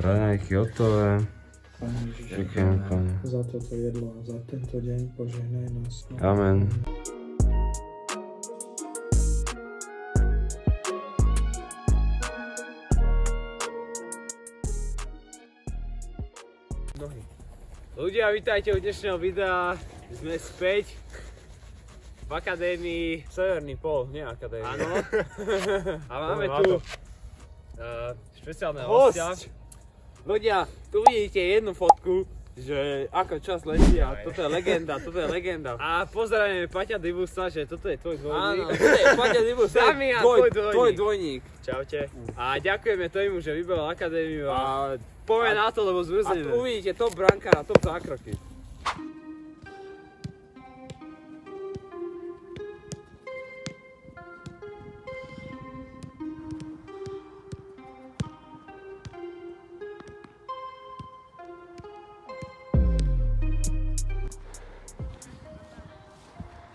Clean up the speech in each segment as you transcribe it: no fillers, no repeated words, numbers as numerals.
Raňajky hotové. Ďakujem, Pane. Za toto jedlo a za tento deň požehnaj nás. Amen. Ľudia, vítajte u dnešného videa. Sme späť v akadémii Severný pol, nie akadémii. Áno. A máme tu špeciálneho hostia. Ľudia, tu vidíte jednu fotku, že ako čas letí a toto je legenda, toto je legenda. A pozdravujeme Paťa Dibusa, že toto je tvoj dvojník. Áno, toto je Paťa Dibus, tvoj dvojník. Čaute. A ďakujeme tomu, že vybral akadémiu a povie na to, lebo zmrzneme. A uvidíte top brankára, top zákroky.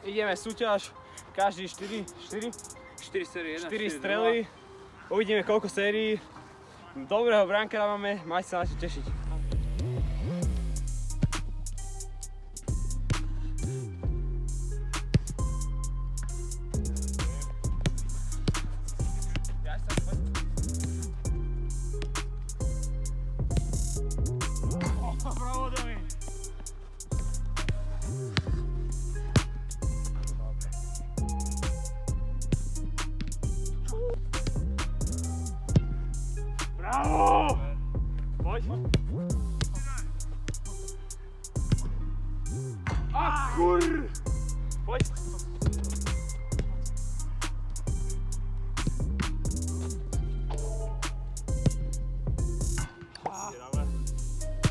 Ideme súťaž, každý 4 série, 4 strely. Uvidíme koľko sérií. Dobrého brankára máme, majte sa na čo tešiť. Bravo, Domi! Bravo! Poď! A kur! Poď!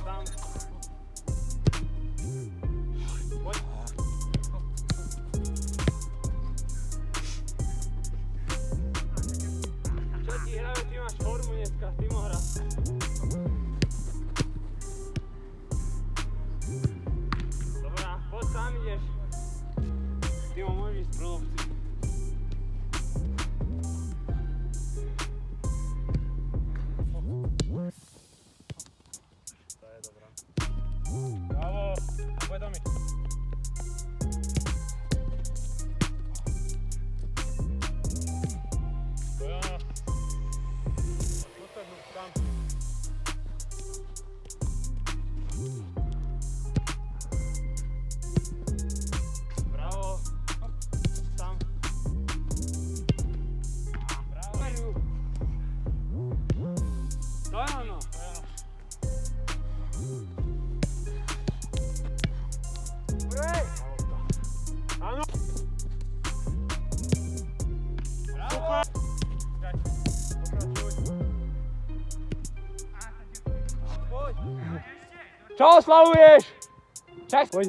Tam. Poď! Čo ti hrajú? Ty máš formu dneska, Timo hra. Dobrá, poď sám ideš. Timo, môžeš ísť pro lopty. To je dobrá. Bravo, poď Domi. Bravo. Tam. Bravo. Dojano. Brej. Áno. Bravo. Čo oslavuješ? Čas, poď.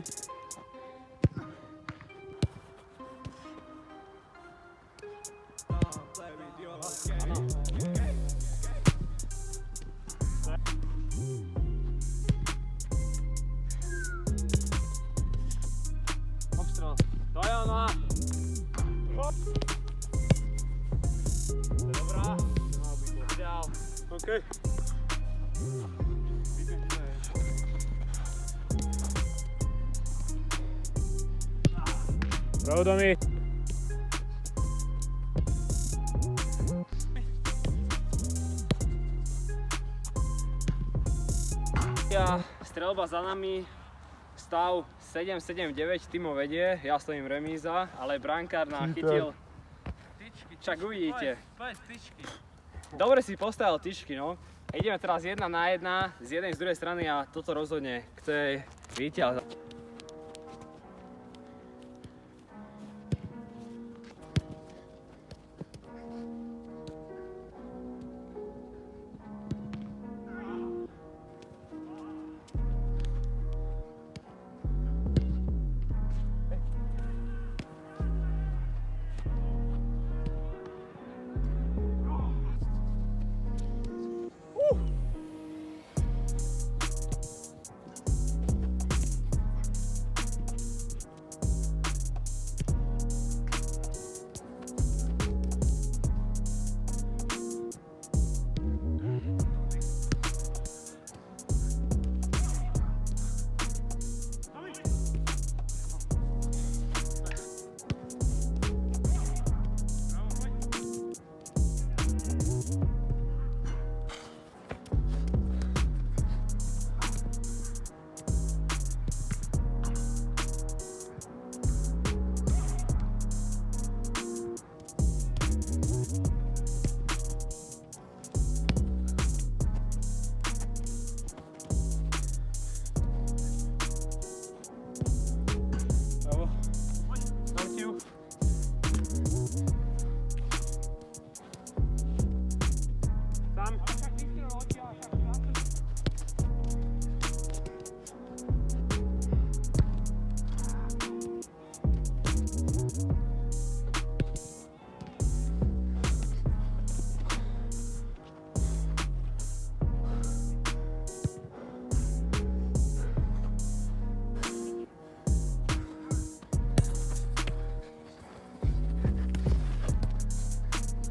Obstrel. Dojana. Dobrá. Ideál. OK. Bravo, Domi. Strelba za nami, stav 7-7-9, Timo vedie, ja stojím remíza, ale brankár nám chytil. Však uvidíte. Dobre si postavil tyčky, no. Ideme teraz 1 na 1, z jednej z druhej strany a toto rozhodne, kto je víťaz.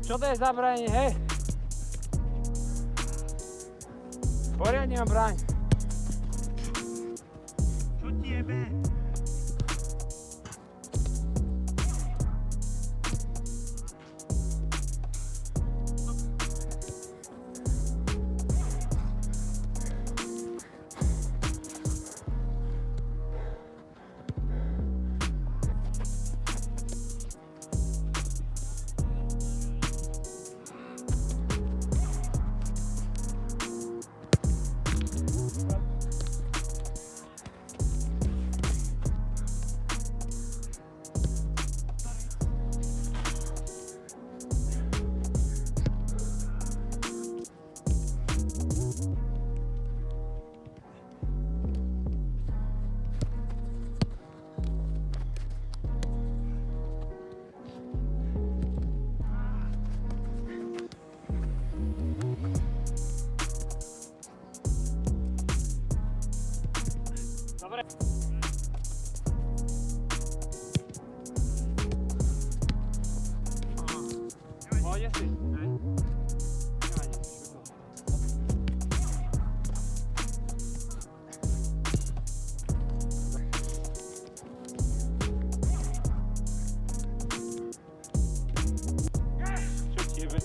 Čo to je za branie, hej? Poriadne mám braň. Čo ti jebe? Dobre. Pôjde si, hej? Čo ti jebe?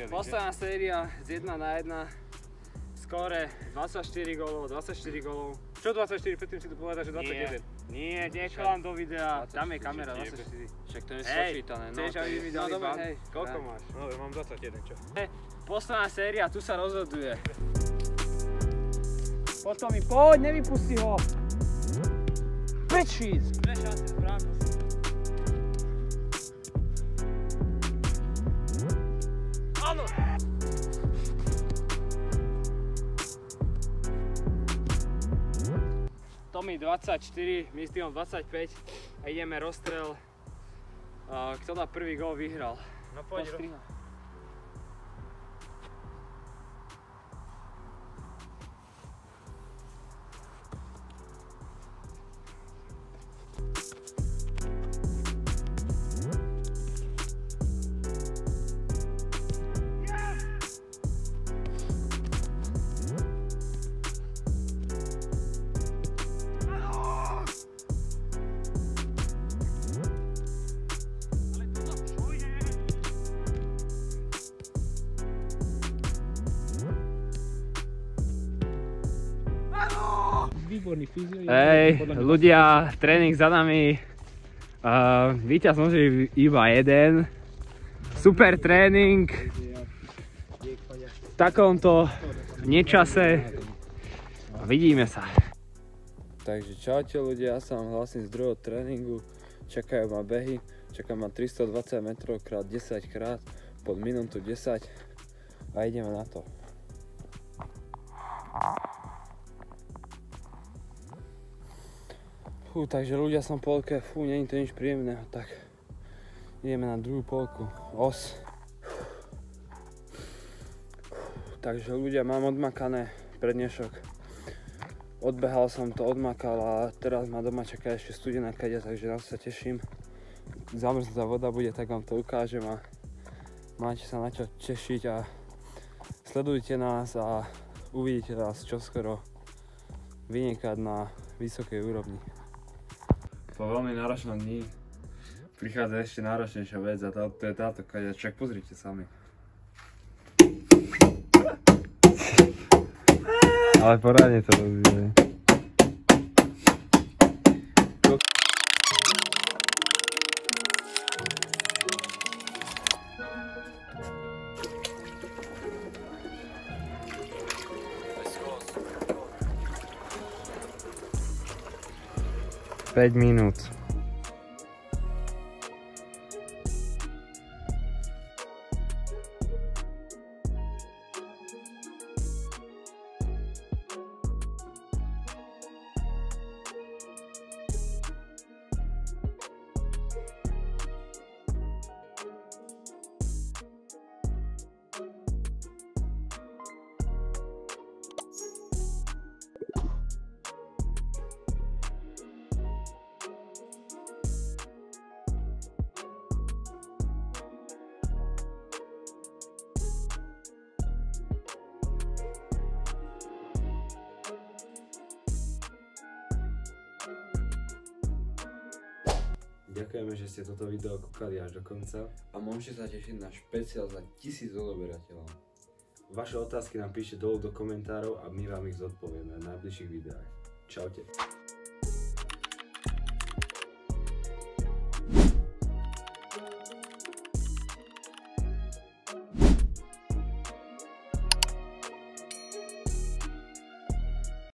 Posledná séria z 1-1, skóre 24 gólov, 24 gólov. Čo 24? Predtým si tu povedal, že 21. Nie, nechám do videa, tam je kamera 24. Však to je spočítané. Chceš, aby mi dali ban? Koľko máš? No, ja mám 21, čo? Posledná séria, tu sa rozhoduje. Potom mi poď, nevypusti ho! Pečíc! Dve šance správne. Áno! Tomi 24, my s týmom 25 a ideme rozstrel. Kto dá prvý gól, vyhral. No poď. Hej, ľudia, tréning za nami. Víťaz môže iba jeden. Super tréning. V takomto nečase. Vidíme sa. Takže čaute ľudia, ja sa vám hlasím z druhého tréningu. Čakajú ma behy. Čaká ma 320 metrov krát 10 krát pod minútu 10. A ideme na to. Takže ľudia, som v polke, nie je to nič príjemného, tak ideme na druhú polku, os. Takže ľudia, mám odmakané prednešok. Odbehal som to, odmakal a teraz ma doma čaká ešte studená kaďa, takže na to sa teším. Zamrznutá voda bude, tak vám to ukážem a máte sa na čo tešiť a sledujte nás a uvidíte nás čoskoro vynikať na vysokej úrovni. Po veľmi náročnom dni prichádza ešte náročnejšia vec a to je táto kaďa, však pozrite sami. Ale poradne to rozvíje. 5 minút. Ďakujeme, že ste toto video kúkali až do konca. A môžete sa tešiť na špeciál za 1000 odoberateľov. Vaše otázky nám píšte dolu do komentárov a my vám ich zodpovieme v najbližších videách. Čaute.